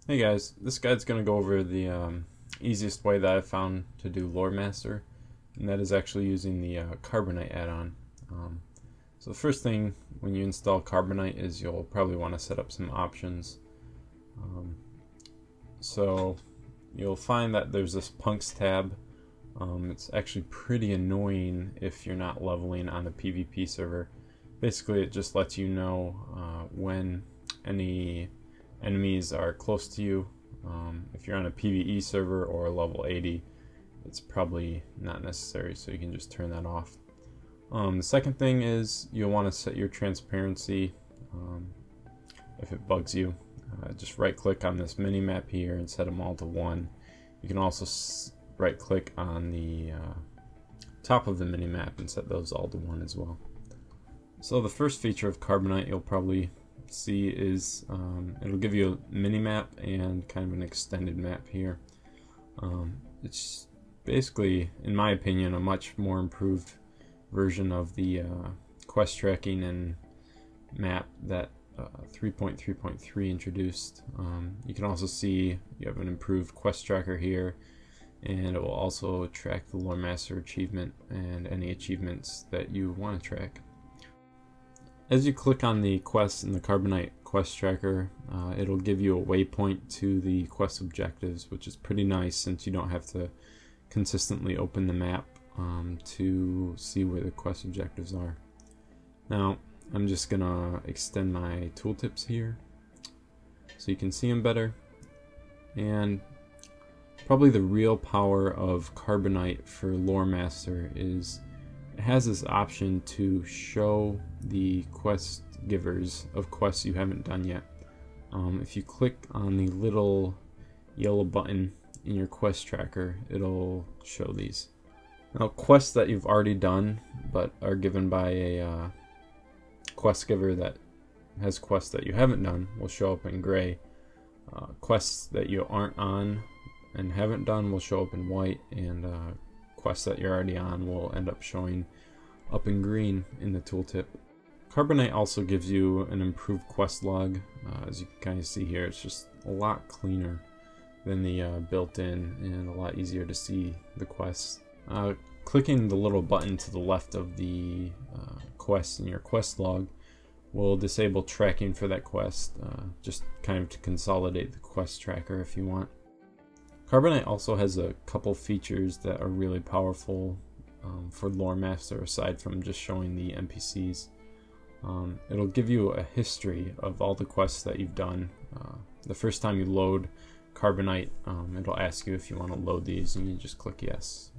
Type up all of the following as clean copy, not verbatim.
Hey guys, this guide's going to go over the easiest way that I've found to do Loremaster, and that is actually using the Carbonite add-on. So the first thing when you install Carbonite is you'll probably want to set up some options. So you'll find that there's this Punks tab. It's actually pretty annoying if you're not leveling on a PvP server. Basically it just lets you know when any enemies are close to you. If you're on a PvE server or level 80, it's probably not necessary, so you can just turn that off. The second thing is you'll want to set your transparency. If it bugs you, just right click on this mini map here and set them all to 1. You can also right click on the top of the mini map and set those all to 1 as well. So the first feature of Carbonite you'll probably see is it'll give you a mini map and kind of an extended map here. It's basically, in my opinion, a much more improved version of the quest tracking and map that 3.3.3 introduced. You can also see you have an improved quest tracker here, and it will also track the Loremaster achievement and any achievements that you want to track. As you click on the quest in the Carbonite quest tracker, it'll give you a waypoint to the quest objectives, which is pretty nice since you don't have to consistently open the map to see where the quest objectives are. Now, I'm just gonna extend my tooltips here so you can see them better. And probably the real power of Carbonite for Loremaster is it has this option to show the quest givers of quests you haven't done yet. If you click on the little yellow button in your quest tracker, it'll show these. Now, quests that you've already done but are given by a quest giver that has quests that you haven't done will show up in gray. Quests that you aren't on and haven't done will show up in white, and quests that you're already on will end up showing up in green in the tooltip. Carbonite also gives you an improved quest log. As you can kind of see here, it's just a lot cleaner than the built-in and a lot easier to see the quests. Clicking the little button to the left of the quest in your quest log will disable tracking for that quest, just kind of to consolidate the quest tracker if you want. Carbonite also has a couple features that are really powerful for Loremaster aside from just showing the NPCs. It'll give you a history of all the quests that you've done. The first time you load Carbonite, it'll ask you if you want to load these, and you just click yes.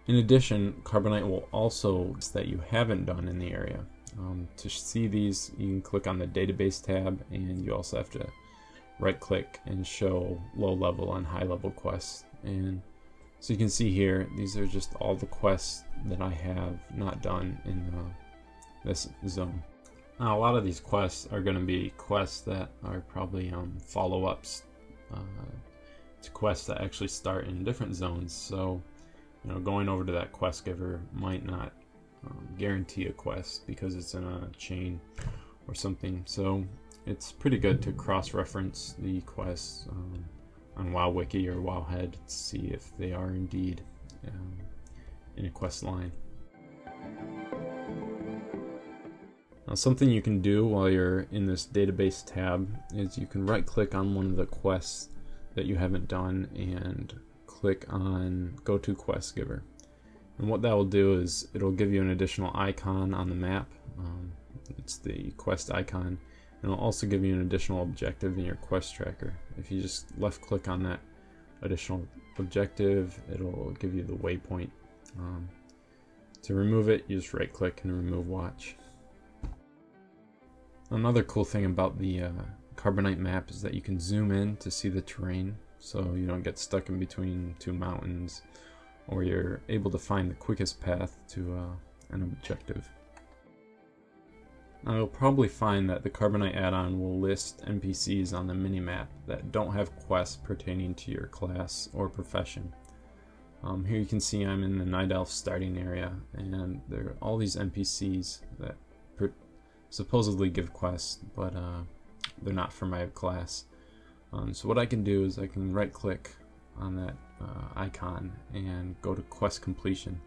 In addition, Carbonite will also that you haven't done in the area. To see these, you can click on the database tab, and you also have to right click and show low level and high level quests. And so you can see here, these are just all the quests that I have not done in this zone. Now, a lot of these quests are going to be quests that are probably follow-ups to quests that actually start in different zones. So, you know, going over to that quest giver might not guarantee a quest because it's in a chain or something. So it's pretty good to cross-reference the quests on WoWWiki or WoWhead to see if they are indeed in a quest line. Now, something you can do while you're in this database tab is you can right-click on one of the quests that you haven't done and click on Go to Quest Giver. And what that will do is it'll give you an additional icon on the map. It's the quest icon. And it'll also give you an additional objective in your quest tracker. If you just left click on that additional objective, it'll give you the waypoint. To remove it, you just right click and remove watch. Another cool thing about the Carbonite map is that you can zoom in to see the terrain, so you don't get stuck in between two mountains, or you're able to find the quickest path to an objective. Now, you'll probably find that the Carbonite add-on will list NPCs on the minimap that don't have quests pertaining to your class or profession. Here you can see I'm in the Night Elf starting area, and there are all these NPCs that supposedly give quests, but they're not for my class. So what I can do is I can right click on that icon and go to quest completion,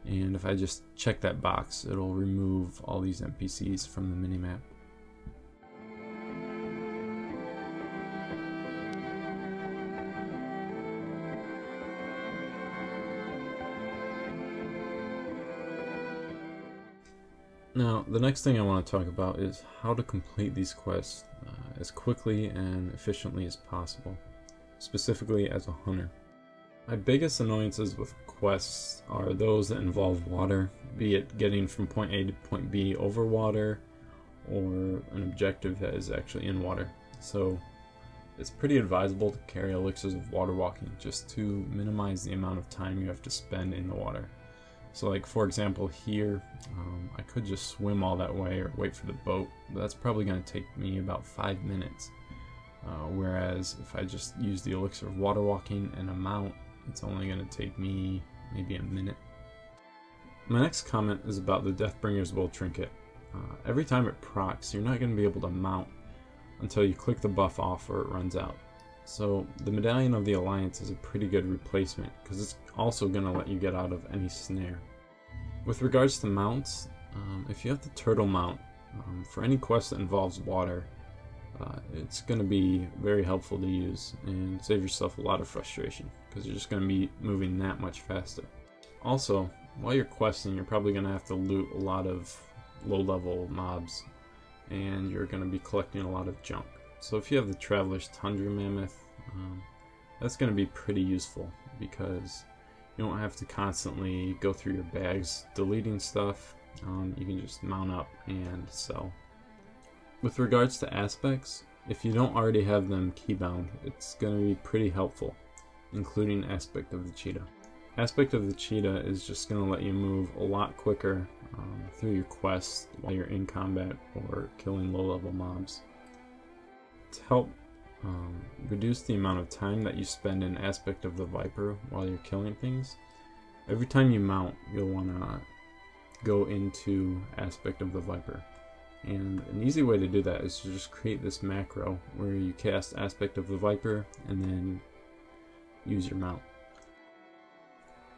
and if I just check that box, it'll remove all these NPCs from the minimap. Now, the next thing I want to talk about is how to complete these quests as quickly and efficiently as possible, specifically as a hunter. My biggest annoyances with quests are those that involve water, be it getting from point A to point B over water, or an objective that is actually in water. So it's pretty advisable to carry elixirs of water walking just to minimize the amount of time you have to spend in the water. So like for example here, I could just swim all that way or wait for the boat, but that's probably going to take me about 5 minutes. Whereas if I just use the elixir of water walking and a mount, it's only going to take me maybe a minute. My next comment is about the Deathbringer's Will trinket. Every time it procs, you're not going to be able to mount until you click the buff off or it runs out. So the Medallion of the Alliance is a pretty good replacement because it's also going to let you get out of any snare. With regards to mounts, if you have the turtle mount, for any quest that involves water, it's going to be very helpful to use and save yourself a lot of frustration because you're just going to be moving that much faster. Also, while you're questing, you're probably going to have to loot a lot of low-level mobs and you're going to be collecting a lot of junk. So if you have the Traveler's Tundra Mammoth, that's going to be pretty useful because you don't have to constantly go through your bags deleting stuff. You can just mount up and sell. With regards to aspects, if you don't already have them keybound, it's going to be pretty helpful, including Aspect of the Cheetah. Aspect of the Cheetah is just going to let you move a lot quicker through your quests while you're in combat or killing low-level mobs. To help reduce the amount of time that you spend in Aspect of the Viper while you're killing things, every time you mount, you'll want to go into Aspect of the Viper. And an easy way to do that is to just create this macro where you cast Aspect of the Viper and then use your mount.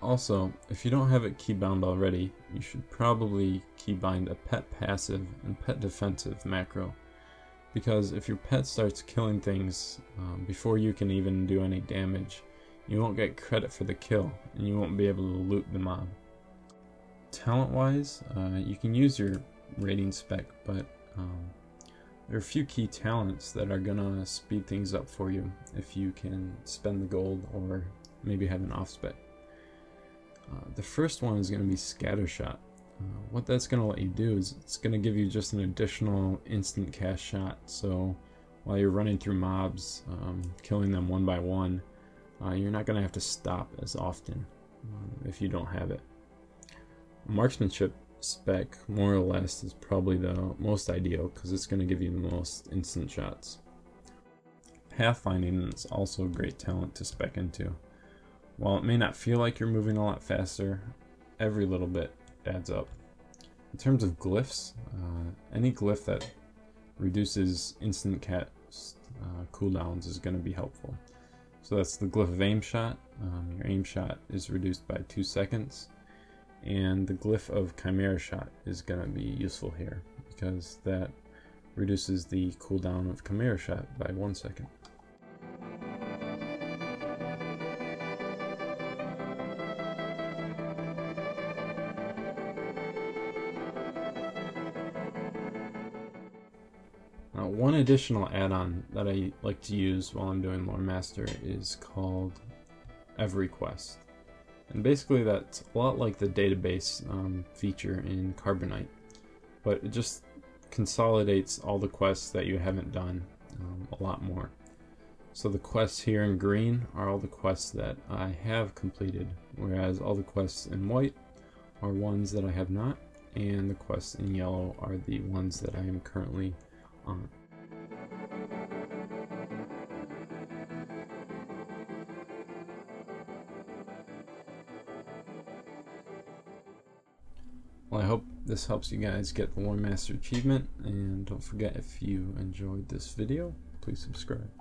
Also, if you don't have it keybound already, you should probably keybind a pet passive and pet defensive macro. Because if your pet starts killing things before you can even do any damage, you won't get credit for the kill and you won't be able to loot the mob. Talent wise, you can use your rating spec, but there are a few key talents that are gonna speed things up for you if you can spend the gold or maybe have an off spec. The first one is going to be Scattershot. What that's going to let you do is it's going to give you just an additional instant cast shot, so while you're running through mobs, killing them one by one, you're not going to have to stop as often if you don't have it. Marksmanship spec, more or less, is probably the most ideal because it's going to give you the most instant shots. Pathfinding is also a great talent to spec into. While it may not feel like you're moving a lot faster, every little bit adds up. In terms of glyphs, any glyph that reduces instant cast cooldowns is going to be helpful. So that's the glyph of aim shot. Your aim shot is reduced by 2 seconds, and the glyph of chimera shot is going to be useful here because that reduces the cooldown of chimera shot by 1 second. One additional add-on that I like to use while I'm doing Loremaster is called EveryQuest. And basically that's a lot like the database feature in Carbonite, but it just consolidates all the quests that you haven't done a lot more. So the quests here in green are all the quests that I have completed, whereas all the quests in white are ones that I have not, and the quests in yellow are the ones that I am currently on. Well, I hope this helps you guys get the Loremaster achievement, and don't forget, if you enjoyed this video, please subscribe.